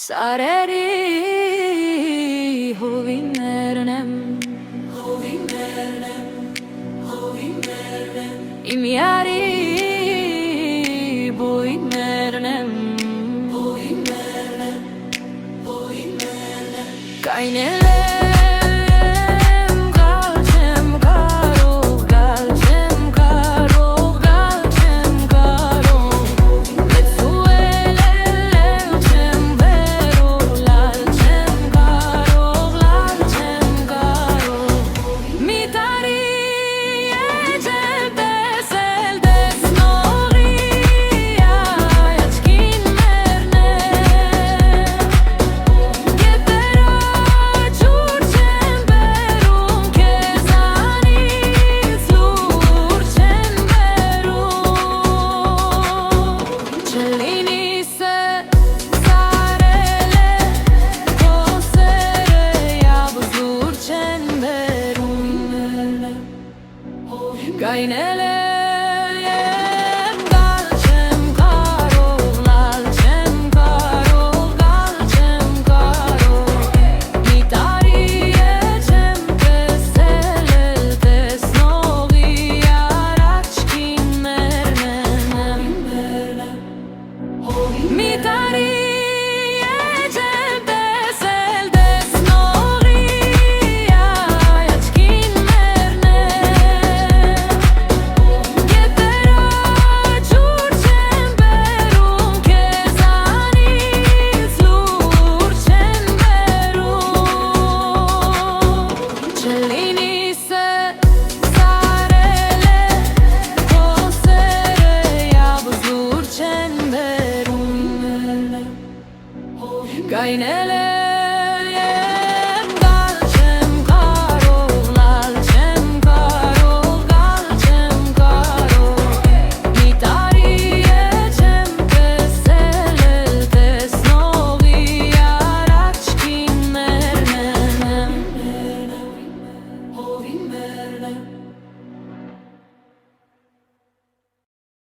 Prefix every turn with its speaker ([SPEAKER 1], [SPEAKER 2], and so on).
[SPEAKER 1] Սարերի հովիներն եմ, իմ յարի բույներն եմ, կայնել Կայնել եմ, գալ չեմ կարող, լալ չեմ կարող, գալ չեմ կարող Մի տարի է չեմ տեսել էլ տեսնողի առաջքին մերն եմ Մի տարի Կայնել